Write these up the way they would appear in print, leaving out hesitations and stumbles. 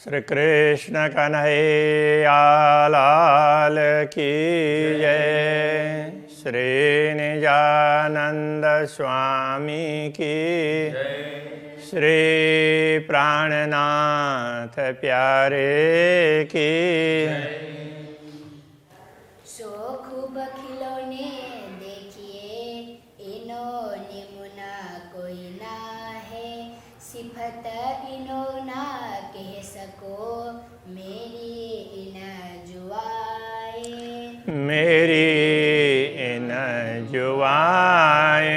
श्री कृष्ण कन्हैया लाल की जय। श्री निजानंद स्वामी की जय। श्री प्राणनाथ प्यारे की जय। सो खूब खिलौने देखिए, इन्होंने मुना कोई ना है, सिफत इनो ना कह सको, मेरी इन जुआए। मेरी इन जुआए।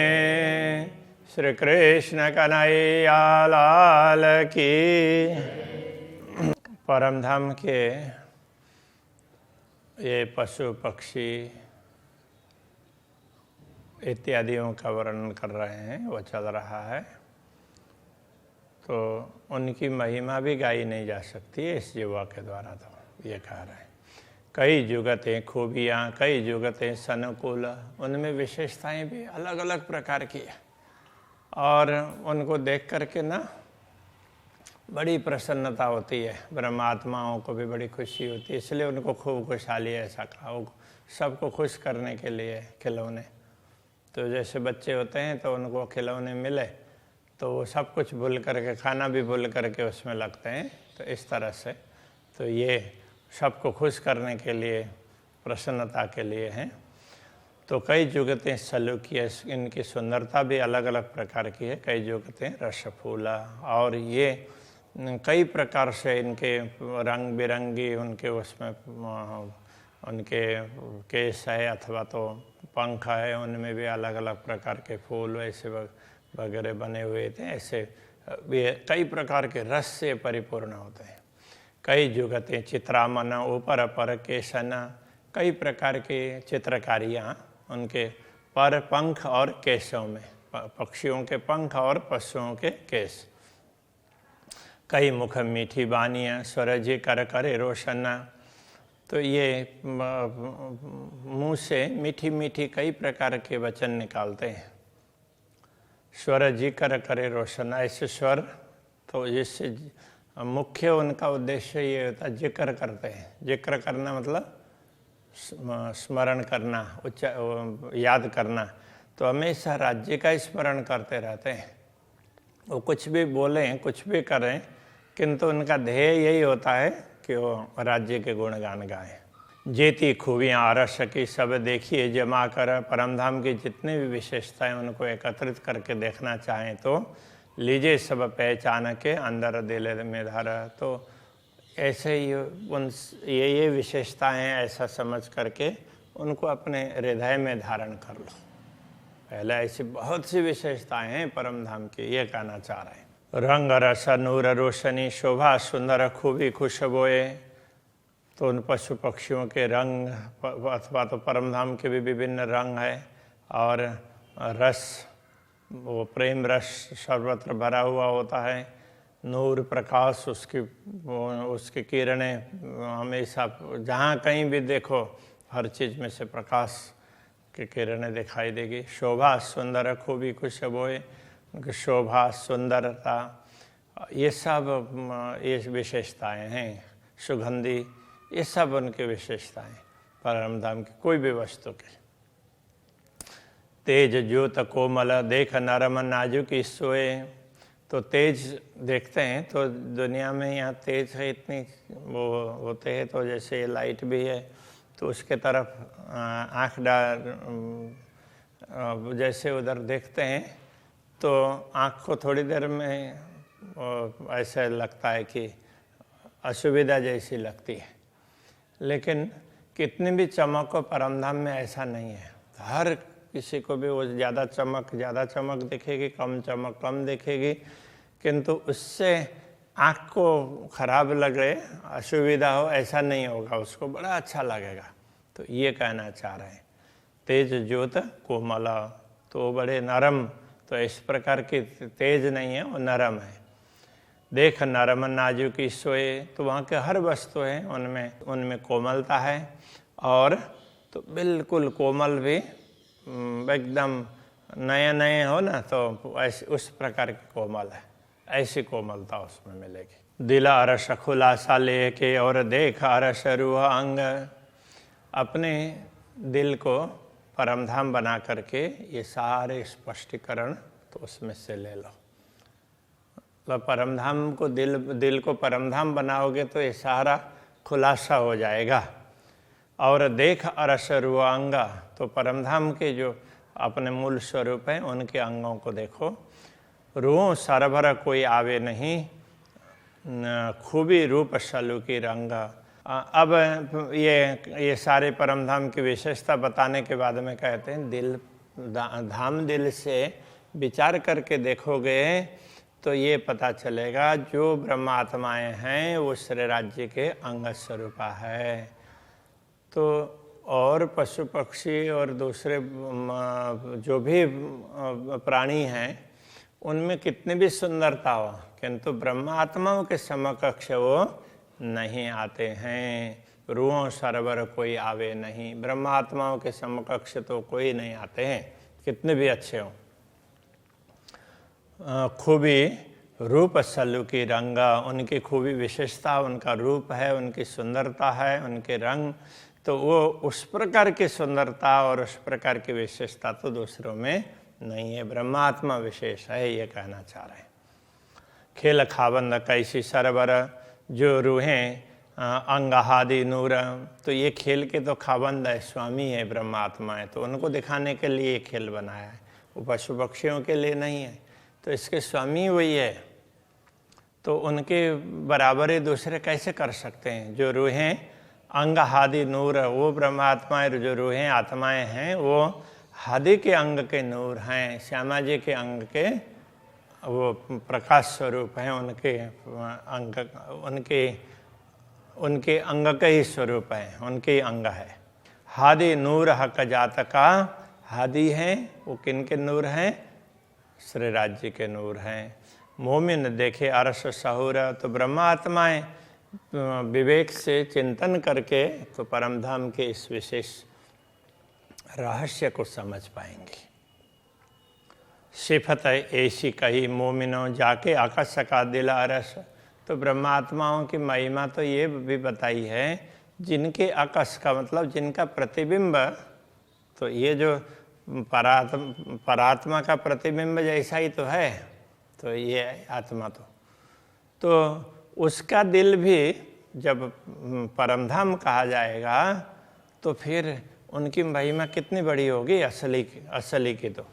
श्री कृष्ण कन्हैया लाल की। परम धाम के ये पशु पक्षी इत्यादियों का वर्णन कर रहे हैं, वो चल रहा है। तो उनकी महिमा भी गाई नहीं जा सकती है इस जीवा के द्वारा, तो ये कह रहे हैं। कई जुगतें खूबियाँ, कई जुगतें सनुकूल, उनमें विशेषताएं भी अलग अलग प्रकार की है और उनको देख करके ना बड़ी प्रसन्नता होती है। ब्रह्मात्माओं को भी बड़ी खुशी होती है, इसलिए उनको खूब खुशहाली ऐसा कहा। वो सबको खुश करने के लिए खिलौने, तो जैसे बच्चे होते हैं तो उनको खिलौने मिले तो वो सब कुछ भूल करके, खाना भी भूल करके उसमें लगते हैं। तो इस तरह से तो ये सबको खुश करने के लिए, प्रसन्नता के लिए हैं। तो कई जुगतें सलूकिय, इनकी सुंदरता भी अलग अलग प्रकार की है। कई जुगतें रसफूला, और ये कई प्रकार से इनके रंग बिरंगी उनके उसमें उनके केस है अथवा तो पंख है, उनमें भी अलग अलग प्रकार के फूल वैसे वगैरह बने हुए थे। ऐसे ये कई प्रकार के रस से परिपूर्ण होते हैं। कई जुगतें चित्रामन, ऊपर अपर केशन, कई प्रकार की चित्रकारियाँ उनके पर, पंख और केशों में, पक्षियों के पंख और पशुओं के केश। कई मुख मीठी बानियाँ, स्वरजी कर करे रोशना। तो ये मुँह से मीठी मीठी कई प्रकार के वचन निकालते हैं। स्वर जी कर करे रोशन, ऐसे स्वर तो जिससे मुख्य उनका उद्देश्य ये होता है, जिक्र करते हैं। जिक्र करना मतलब स्मरण करना, याद करना। तो हमेशा राज्य का स्मरण करते रहते हैं। वो कुछ भी बोलें, कुछ भी करें, किंतु उनका ध्येय यही होता है कि वो राज्य के गुणगान गाएं। जेती खूबियाँ आरस की सब देखिए जमा कर। परमधाम की जितनी भी विशेषताएं उनको एकत्रित करके देखना चाहें तो लीजिए सब पहचान के, अंदर दिल में धर। तो ऐसे ही ये विशेषताएं ऐसा समझ करके उनको अपने हृदय में धारण कर लो। पहले ऐसी बहुत सी विशेषताएं हैं परमधाम की, ये कहना चाह रहे हैं। रंग रस नूर रोशनी, शोभा सुंदर खूबी खुशबोए। तो उन पशु पक्षियों के रंग अथवा तो परमधाम के भी विभिन्न रंग है, और रस, वो प्रेम रस सर्वत्र भरा हुआ होता है। नूर प्रकाश, उसकी किरणें हमेशा जहाँ कहीं भी देखो हर चीज़ में से प्रकाश की किरणें दिखाई देगी। शोभा सुंदर खूबी खुशबोए, उनकी शोभा सुंदरता, ये सब ये विशेषताएं हैं। सुगंधी, ये सब उनकी विशेषताएं परमधाम की कोई भी वस्तु की। तेज ज्योत कोमल देख नरम नाजुक सोए। तो तेज देखते हैं तो दुनिया में यहाँ तेज है इतनी वो होते हैं, तो जैसे ये लाइट भी है तो उसके तरफ आँख डाल, जैसे उधर देखते हैं तो आँख को थोड़ी देर में ऐसा लगता है कि असुविधा जैसी लगती है। लेकिन कितनी भी चमक हो परमधाम में ऐसा नहीं है। हर किसी को भी वो ज़्यादा चमक दिखेगी, कम चमक कम दिखेगी, किंतु उससे आँख को खराब लगे, असुविधा हो, ऐसा नहीं होगा, उसको बड़ा अच्छा लगेगा। तो ये कहना चाह रहे हैं। तेज ज्योत कोमला, तो बड़े नरम, तो इस प्रकार की तेज नहीं है, वो नरम है। देख नरम नाजुकी सोए, तो वहाँ के हर वस्तु है उनमें कोमलता है, और तो बिल्कुल कोमल भी एकदम नए हो ना, तो ऐसे उस प्रकार की कोमल है, ऐसी कोमलता उसमें मिलेगी। दिल अरस खुलासा लेके और देख अरस रूह अंग। अपने दिल को परमधाम बना करके ये सारे स्पष्टीकरण तो उसमें से ले लो। मतलब परमधाम को दिल को परमधाम बनाओगे तो ये सारा खुलासा हो जाएगा। और देख अरस रूह अंग, तो परमधाम के जो अपने मूल स्वरूप हैं उनके अंगों को देखो। रूह सरभर कोई आवे नहीं, खूबी रूप सलू की रंग। अब ये सारे परमधाम की विशेषता बताने के बाद में कहते हैं दिल धाम दिल से विचार करके देखोगे तो ये पता चलेगा जो ब्रह्मात्माएं हैं वो श्री राज्य के अंग स्वरूपा है। तो और पशु पक्षी और दूसरे जो भी प्राणी हैं उनमें कितनी भी सुंदरता हो, किंतु ब्रह्मात्माओं के समकक्ष वो नहीं आते हैं। रूहों सरवर कोई आवे नहीं, ब्रह्मात्माओं के समकक्ष तो कोई नहीं आते हैं, कितने भी अच्छे हों। खूबी रूप सलू की रंग, उनकी खूबी विशेषता उनका रूप है, उनकी सुंदरता है, उनके रंग, तो वो उस प्रकार की सुंदरता और उस प्रकार की विशेषता तो दूसरों में नहीं है, ब्रह्मात्मा विशेष है, ये कहना चाह रहे हैं। खेल खाबंद कैसी सरवर, जो रूहें अंगहादि नूर, तो ये खेल के तो खाबंद है, स्वामी है ब्रह्मात्मा है, तो उनको दिखाने के लिए ये खेल बनाया है, वो पशु पक्षियों के लिए नहीं है, तो इसके स्वामी वही है, तो उनके बराबरी दूसरे कैसे कर सकते हैं। जो रूहें अंग हादि नूर, वो ब्रह्मात्माएं, जो रूहें आत्माएं हैं वो हादि के अंग के नूर हैं, श्यामा जी के अंग के वो प्रकाश स्वरूप हैं, उनके अंग उनके अंग के ही स्वरूप हैं, उनके ही अंग है। हादि नूर हक जात का, हादि हैं वो किन के नूर हैं, श्री राज्य के नूर हैं। मोमिन देखे अरस सहूर, तो ब्रह्मात्माएं विवेक से चिंतन करके तो परमधाम के इस विशेष रहस्य को समझ पाएंगे। सिफत ऐसी कही मोमिनो जाके आकाश का दिल अरस, तो ब्रह्मात्माओं की महिमा तो ये भी बताई है जिनके आकाश का मतलब जिनका प्रतिबिंब, तो ये जो परात्मा का प्रतिबिंब जैसा ही तो है, तो ये आत्मा तो उसका दिल भी जब परमधाम कहा जाएगा तो फिर उनकी महिमा कितनी बड़ी होगी असली की। तो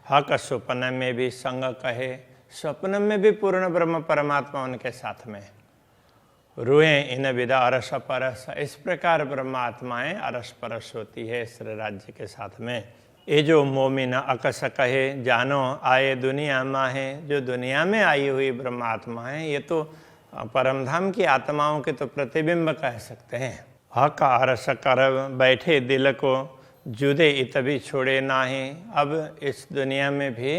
हक स्वप्न में भी संग कहे, स्वप्न में भी पूर्ण ब्रह्म परमात्मा उनके साथ में। रूहें इन विदा अरस परस, इस प्रकार ब्रह्मात्माएं अरस परस होती है श्री राज्य के साथ में। ये जो मोमिन अकस कहे जानो आए दुनिया माहे, जो दुनिया में आई हुई ब्रह्मात्मा है ये तो परमधाम की आत्माओं के तो प्रतिबिंब कह सकते हैं। हक अरस कर बैठे दिल को जुदे इत भी छोड़े नाहे, अब इस दुनिया में भी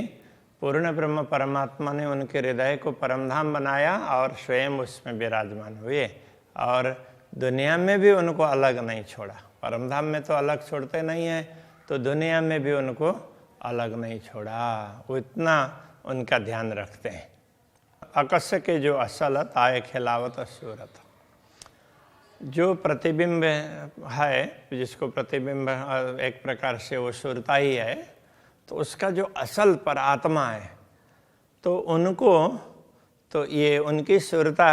पूर्ण ब्रह्म परमात्मा ने उनके हृदय को परमधाम बनाया और स्वयं उसमें विराजमान हुए, और दुनिया में भी उनको अलग नहीं छोड़ा। परमधाम में तो अलग छोड़ते नहीं हैं, तो दुनिया में भी उनको अलग नहीं छोड़ा, वो इतना उनका ध्यान रखते हैं। अकस के जो असलत आए खिलावत सूरत, जो प्रतिबिंब है, जिसको प्रतिबिंब एक प्रकार से वो सुरता ही है, तो उसका जो असल पर आत्मा है तो उनको तो ये उनकी सुरता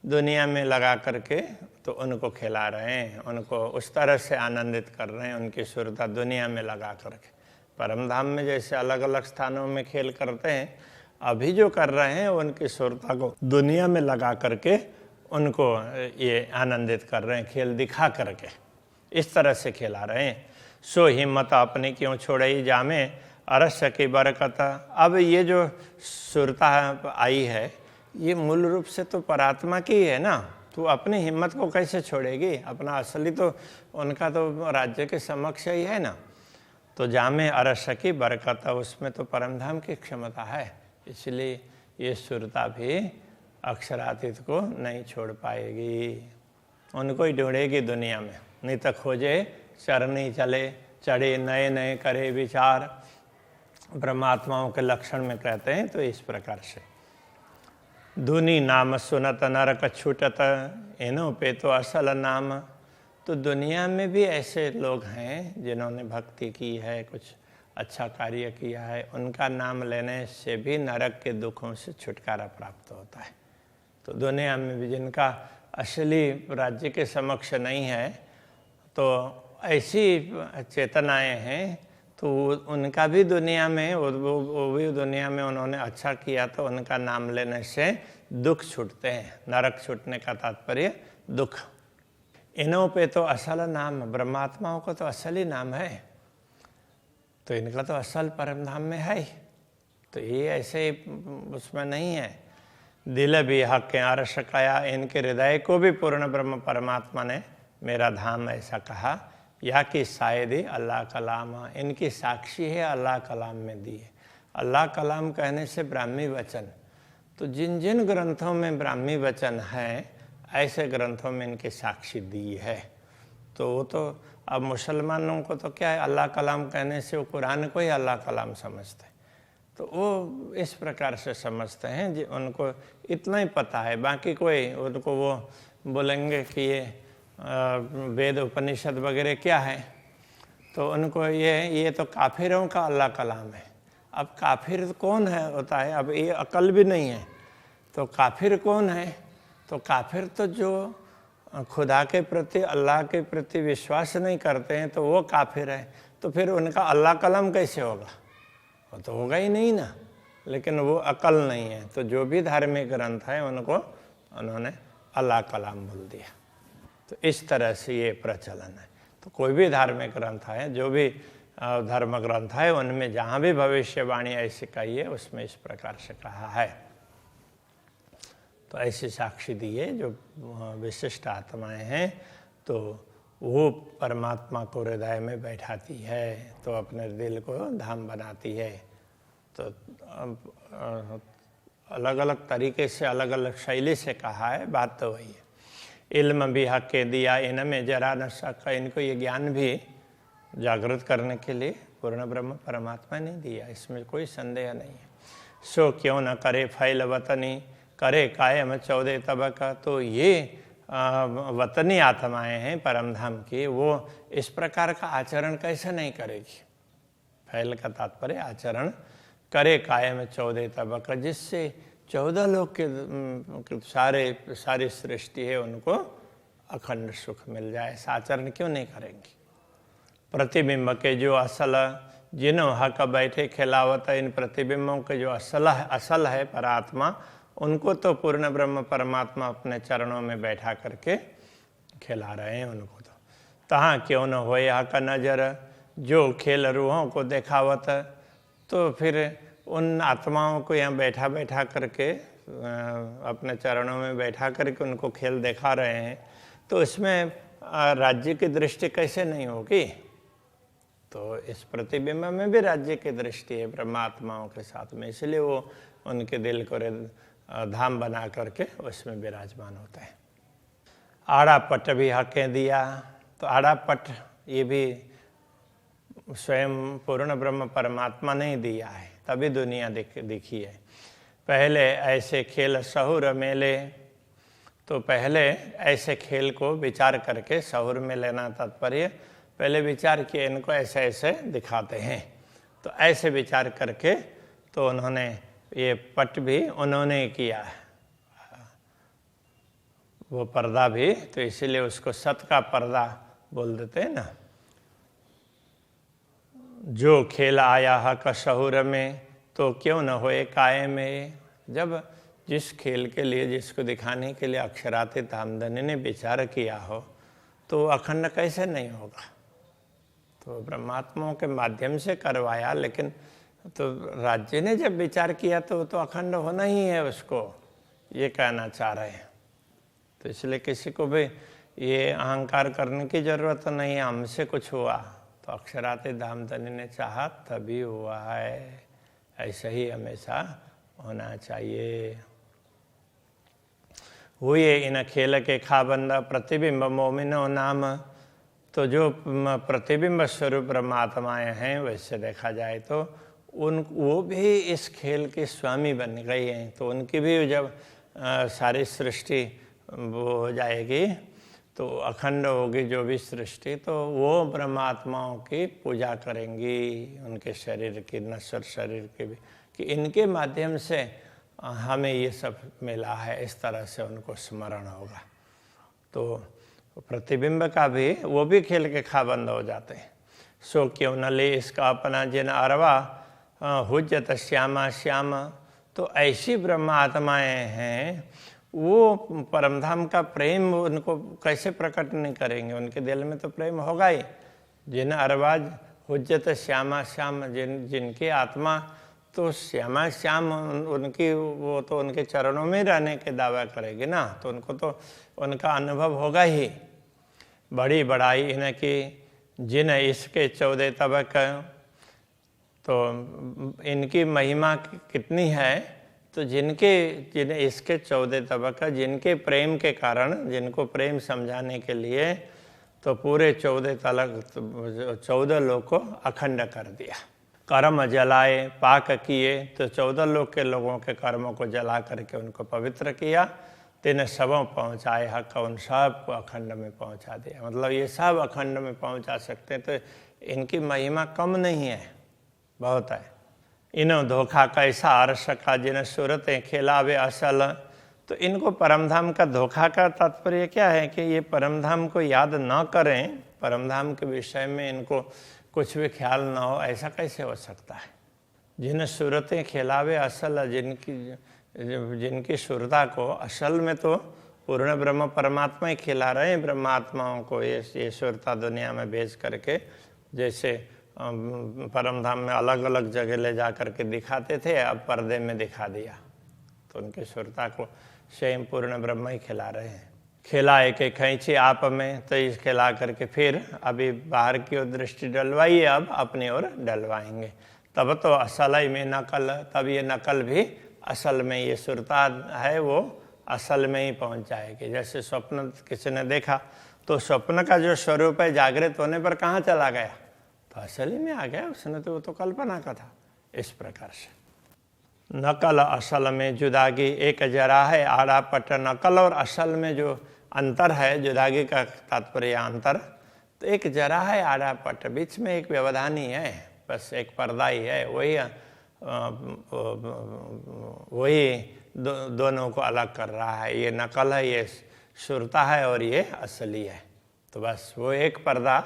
दुनिया में लगा करके तो उनको खिला रहे हैं, उनको उस तरह से आनंदित कर रहे हैं, उनकी सुरता दुनिया में लगा करके। परमधाम में जैसे अलग अलग स्थानों में खेल करते हैं, अभी जो कर रहे हैं उनकी सुरता को दुनिया में लगा करके उनको ये आनंदित कर रहे हैं, खेल दिखा करके इस तरह से खिला रहे हैं। सो हिम्मत अपनी क्यों छोड़ई जामे अरस की बरकत, अब ये जो सुरता आई है ये मूल रूप से तो परात्मा की है ना, तो अपनी हिम्मत को कैसे छोड़ेगी, अपना असली तो उनका तो राज्य के समक्ष ही है ना। तो जामे अरस की बरकत, उसमें तो परमधाम की क्षमता है, इसलिए ये सुरता भी अक्षरातीत को नहीं छोड़ पाएगी, उनको ही ढूंढेगी दुनिया में, नहीं तो खोजे चरनी चले चढ़े नए नए करे विचार, ब्रह्मात्माओं के लक्षण में कहते हैं। तो इस प्रकार से धुनी नाम सुनत नरक छूटत, इन्हों पे तो असल नाम। तो दुनिया में भी ऐसे लोग हैं जिन्होंने भक्ति की है, कुछ अच्छा कार्य किया है, उनका नाम लेने से भी नरक के दुखों से छुटकारा प्राप्त होता है। तो दुनिया में भी जिनका असली राज्य के समक्ष नहीं है, तो ऐसी चेतनाएं हैं, तो उनका भी दुनिया में वो भी दुनिया में उन्होंने अच्छा किया, तो उनका नाम लेने से दुख छूटते हैं। नरक छूटने का तात्पर्य दुख। इन्हों पे तो असल नाम, ब्रह्मात्माओं को तो असल ही नाम है, तो इनका तो असल परम धाम में है। तो ये ऐसे उसमें नहीं है। दिल भी हक के अर्श काया, इनके हृदय को भी पूर्ण ब्रह्म परमात्मा ने मेरा धाम ऐसा कहा। या कि शायद ही अल्लाह कलाम, इनकी साक्षी है अल्लाह कलाम में दी है। अल्लाह कलाम कहने से ब्राह्मी वचन, तो जिन जिन ग्रंथों में ब्राह्मी वचन है, ऐसे ग्रंथों में इनकी साक्षी दी है। तो वो तो अब मुसलमानों को तो क्या है, अल्लाह कलाम कहने से वो कुरान को ही अल्लाह कलाम समझते हैं। तो वो इस प्रकार से समझते हैं जी, उनको इतना ही पता है। बाकी कोई उनको वो बोलेंगे कि ये वेद उपनिषद वगैरह क्या है, तो उनको ये तो काफिरों का अल्लाह कलाम है। अब काफिर कौन है होता है, अब ये अकल भी नहीं है, तो काफिर कौन है? तो काफिर तो जो खुदा के प्रति, अल्लाह के प्रति विश्वास नहीं करते हैं, तो वो काफिर है। तो फिर उनका अल्लाह कलाम कैसे होगा? वो तो होगा ही नहीं ना। लेकिन वो अकल नहीं है, तो जो भी धार्मिक ग्रंथ है उनको उन्होंने अल्लाह कलाम बोल दिया। तो इस तरह से ये प्रचलन है। तो कोई भी धार्मिक ग्रंथ है, जो भी धर्म ग्रंथ है, उनमें जहाँ भी भविष्यवाणी ऐसी कही है, उसमें इस प्रकार से कहा है। तो ऐसी साक्षी दी है जो विशिष्ट आत्माएं हैं, तो वो परमात्मा को हृदय में बैठाती है, तो अपने दिल को धाम बनाती है। तो अलग अलग तरीके से, अलग अलग शैली से कहा है, बात तो वही है। इल्म भी हक के दिया, इनमें जरा न शक, इनको ये ज्ञान भी जागृत करने के लिए पूर्ण ब्रह्म परमात्मा ने दिया, इसमें कोई संदेह नहीं है। सो क्यों न करे फैल वतनी, करे कायम 14 तबका। तो ये वतनी आत्माएं हैं परम धाम की, वो इस प्रकार का आचरण कैसे नहीं करेगी? फैल का तात्पर्य आचरण, करे कायम 14 तबका, जिससे 14 लोग के सारी सृष्टि है उनको अखंड सुख मिल जाए। ऐसा आचरण क्यों नहीं करेंगी? प्रतिबिंब के जो असल, जिन्हों हक बैठे खिलावत, इन प्रतिबिंबों के जो असल है परात्मा, उनको तो पूर्ण ब्रह्म परमात्मा अपने चरणों में बैठा करके खिला रहे हैं उनको। तो तहाँ क्यों न होए हक नजर, जो खेल रूहों को देखावत। तो फिर उन आत्माओं को यहाँ बैठा बैठा करके, अपने चरणों में बैठा करके उनको खेल दिखा रहे हैं, तो इसमें राज्य की दृष्टि कैसे नहीं होगी? तो इस प्रतिबिंब में भी राज्य की दृष्टि है ब्रह्मात्माओं के साथ में, इसलिए वो उनके दिल को धाम बना करके उसमें विराजमान होता है। आड़ा पट भी हकें दिया। तो आड़ा पट ये भी स्वयं पूर्ण ब्रह्म परमात्मा ने दिया है, तभी दुनिया दिखी है। पहले ऐसे खेल सहुर मेले, तो पहले ऐसे खेल को विचार करके, सहुर में लेना तात्पर्य, पहले विचार किए इनको ऐसे ऐसे दिखाते हैं। तो ऐसे विचार करके तो उन्होंने ये पट भी उन्होंने किया है, वो पर्दा भी, तो इसीलिए उसको सत का पर्दा बोल देते हैं ना। जो खेल आया हक शहुर में, तो क्यों न होए कायम में। जब जिस खेल के लिए, जिसको दिखाने के लिए अक्षरातीत आमदनी ने विचार किया हो, तो अखंड कैसे नहीं होगा? तो ब्रह्मात्माओं के माध्यम से करवाया, लेकिन तो राज्य ने जब विचार किया तो अखंड होना ही है उसको, ये कहना चाह रहे हैं। तो इसलिए किसी को भी ये अहंकार करने की जरूरत नहीं है, हमसे कुछ हुआ तो अक्षरातीत धामधनी ने चाहा तभी हुआ है, ऐसा ही हमेशा होना चाहिए। हुए इन खेल के खाबंदा प्रतिबिंब मोमिनो नाम। तो जो प्रतिबिंब स्वरूप परमात्माएं हैं, वैसे देखा जाए तो वो भी इस खेल के स्वामी बन गई हैं। तो उनकी भी जब सारी सृष्टि वो हो जाएगी, तो अखंड होगी जो भी सृष्टि, तो वो ब्रह्मात्माओं की पूजा करेंगी, उनके शरीर की, नश्वर शरीर की भी, कि इनके माध्यम से हमें ये सब मिला है, इस तरह से उनको स्मरण होगा। तो प्रतिबिंब का भी वो भी खेल के खा बंद हो जाते हैं। सो क्यों न ले इसका अपना जिन अरवा हुज्जत श्यामा श्याम। तो ऐसी ब्रह्म आत्माएं हैं, वो परमधाम का प्रेम उनको कैसे प्रकट नहीं करेंगे, उनके दिल में तो प्रेम होगा ही। जिन अरवाज हुज्जत श्यामा श्याम, जिनकी आत्मा तो श्यामा श्याम, उनकी वो तो उनके चरणों में रहने के दावा करेगी ना, तो उनको तो उनका अनुभव होगा ही। बड़ी बड़ाई इनकी जिन इसके 14 तबक, तो इनकी महिमा कितनी है, तो जिन इसके 14 तबक, जिनके प्रेम के कारण, जिनको प्रेम समझाने के लिए तो पूरे 14 लोग को अखंड कर दिया। कर्म जलाए पाक किए, तो 14 लोग के लोगों के कर्मों को जला करके उनको पवित्र किया। तीन सबों पहुँचाए हक, उन सब को अखंड में पहुँचा दिया। मतलब ये सब अखंड में पहुँचा सकते हैं, तो इनकी महिमा कम नहीं है, बहुत है। इन्हों धोखा कैसा अर्श का जिन सूरतें खिलावे असल। तो इनको परमधाम का धोखा का तात्पर्य क्या है कि ये परमधाम को याद न करें, परमधाम के विषय में इनको कुछ भी ख्याल ना हो, ऐसा कैसे हो सकता है। जिन सूरतें खिलावे असल, जिनकी सुरता को असल में तो पूर्ण ब्रह्म परमात्मा ही खिला रहे हैं ब्रह्मात्माओं को, ये सुरता दुनिया में भेज करके। जैसे परमधाम में अलग अलग जगह ले जा करके दिखाते थे, अब पर्दे में दिखा दिया, तो उनकी सुरता को स्वयं पूर्ण ब्रह्म ही खिला रहे हैं। खिलाए के खींचे आप में, तो इस खिला करके फिर अभी बाहर की ओर दृष्टि डलवाइए, अब अपनी ओर डलवाएंगे। तब तो असल ही में नकल, तब ये नकल भी असल में, ये सुरता है वो असल में ही पहुंच जाएगी। जैसे स्वप्न किसी ने देखा, तो स्वप्न का जो स्वरूप है जागृत होने पर कहाँ चला गया, तो असल ही में आ गया, उसने तो वो तो कल्पना का था। इस प्रकार से नकल असल में जुदागी एक जरा है आड़ा पट। नकल और असल में जो अंतर है, जुदागी का तात्पर्य अंतर, तो एक जरा है आड़ा पट, बीच में एक व्यवधान ही है, बस एक पर्दा ही है, वही दोनों को अलग कर रहा है। ये नकल है, ये सुरता है, और ये असली है, तो बस वो एक पर्दा,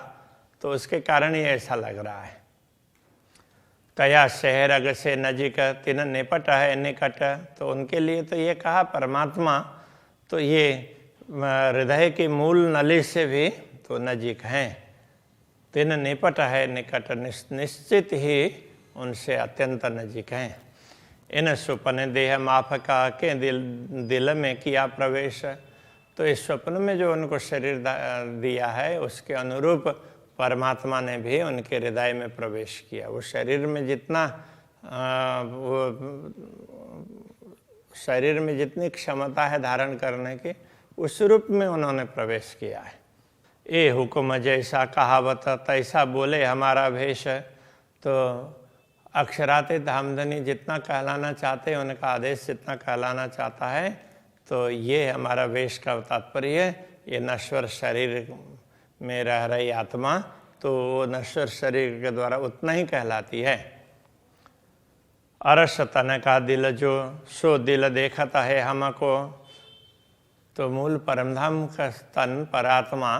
तो उसके कारण ही ऐसा लग रहा है। कया शहर अग से नजीक तिन निपट है निकट। तो उनके लिए तो ये कहा परमात्मा, तो ये हृदय की मूल नली से भी तो नजीक हैं। तिन निपट है निकट, निश्चित ही उनसे अत्यंत नजीक हैं। इन सुपन देह माफ का के दिल में किया प्रवेश। तो इस स्वप्न में जो उनको शरीर दिया है, उसके अनुरूप परमात्मा ने भी उनके हृदय में प्रवेश किया। वो शरीर में जितना शरीर में जितनी क्षमता है धारण करने की, उस रूप में उन्होंने प्रवेश किया है। ए हुक्म जैसा कहावत तैसा बोले हमारा भेष। तो अक्षराते धामधनी जितना कहलाना चाहते हैं, उनका आदेश जितना कहलाना चाहता है, तो ये हमारा वेश का तात्पर्य है। ये नश्वर शरीर में रह रही आत्मा, तो वो नश्वर शरीर के द्वारा उतना ही कहलाती है। अरस तन का दिल जो सो दिल देखता है हमको। तो मूल परमधाम का तन परात्मा,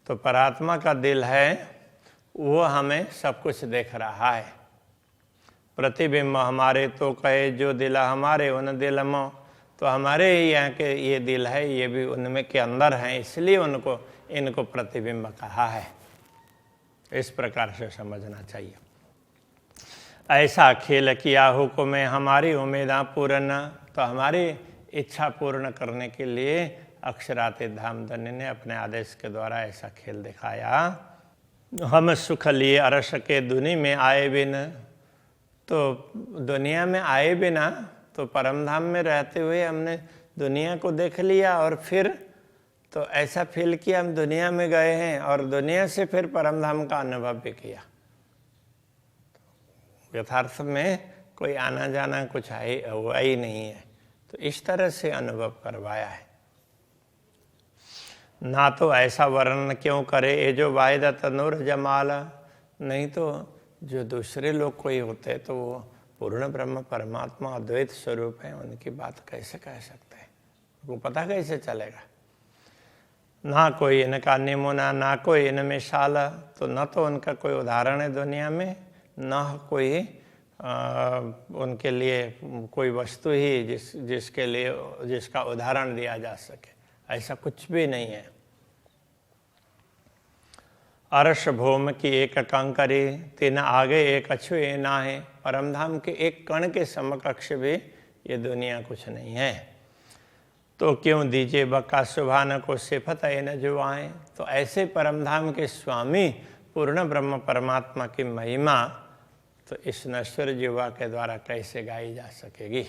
तो परात्मा का दिल है, वो हमें सब कुछ देख रहा है। प्रतिबिंब हमारे तो कहे जो दिल हमारे उन दिल में। तो हमारे यहाँ के ये दिल है, ये भी उनमें के अंदर हैं, इसलिए इनको प्रतिबिंब कहा है। इस प्रकार से समझना चाहिए। ऐसा खेल किया हुक्म हमारी उम्मीदा पूर्ण। तो हमारी इच्छा पूर्ण करने के लिए अक्षराते धामधन्य ने अपने आदेश के द्वारा ऐसा खेल दिखाया। हम सुख लिए अरस के दुनी में आए बिन। तो दुनिया में आए बिना, तो परमधाम में रहते हुए हमने दुनिया को देख लिया, और फिर तो ऐसा फील किया हम दुनिया में गए हैं, और दुनिया से फिर परमधाम का अनुभव भी किया। यथार्थ में कोई आना जाना कुछ है हुआ ही नहीं है। तो इस तरह से अनुभव करवाया है। ना तो ऐसा वर्णन क्यों करे ये जो वायदा तनूर जमाला, नहीं तो जो दूसरे लोग कोई होते तो वो पूर्ण ब्रह्म परमात्मा अद्वैत स्वरूप है, उनकी बात कैसे कह सकते हैं, उनको पता कैसे चलेगा। ना कोई इनका नमूना, ना कोई इनमें शाला, तो न तो उनका कोई उदाहरण है दुनिया में, न कोई उनके लिए कोई वस्तु ही जिसका उदाहरण दिया जा सके, ऐसा कुछ भी नहीं है। अर्श भौम की एक कंकरी, तीन आगे एक अछुए ना है। परमधाम के एक कण के समकक्ष भी ये दुनिया कुछ नहीं है। तो क्यों दीजिए बक्का सुभान को सिफत है न जुआएं। तो ऐसे परमधाम के स्वामी पूर्ण ब्रह्म परमात्मा की महिमा तो इस नश्वर युवा के द्वारा कैसे गाई जा सकेगी।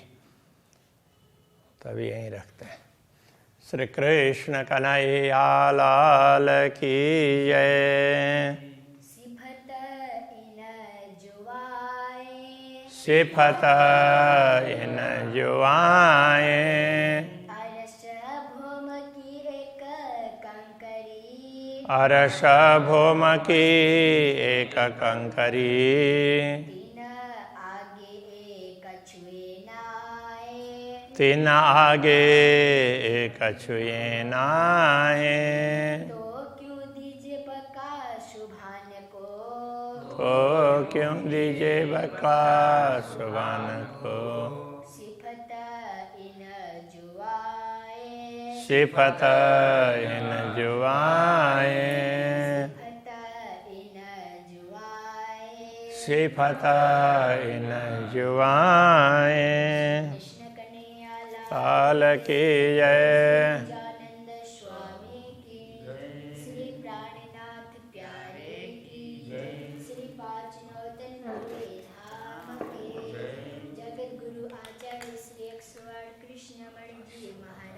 तभी यहीं रखते हैं। श्री कृष्ण कन्हैया लाल की जय। सिफत इन जुआए, सिफत इन जुआए। अरस भौम की एक कंकरी, अरस भौम की एक कंकरी। तीन आगे एक अछुए नाए, तीन आगे एक अछुए नाहे। तो क्यों दीजिए बका शुभान को, तो क्यों दीजिए बका सुभान को। सिफत इन जुआए, सिफत इन जुआए। सिफत इन जुआए। सिफत इन जुआए। कृष्ण कन्हैया लाल की जय। लालानंद स्वामी की, श्री प्राणनाथ प्यारे की, श्री पांचनौतन पूरे धाम के, जगत गुरु आचार्य श्री 108 कृष्ण मणि जी महाराज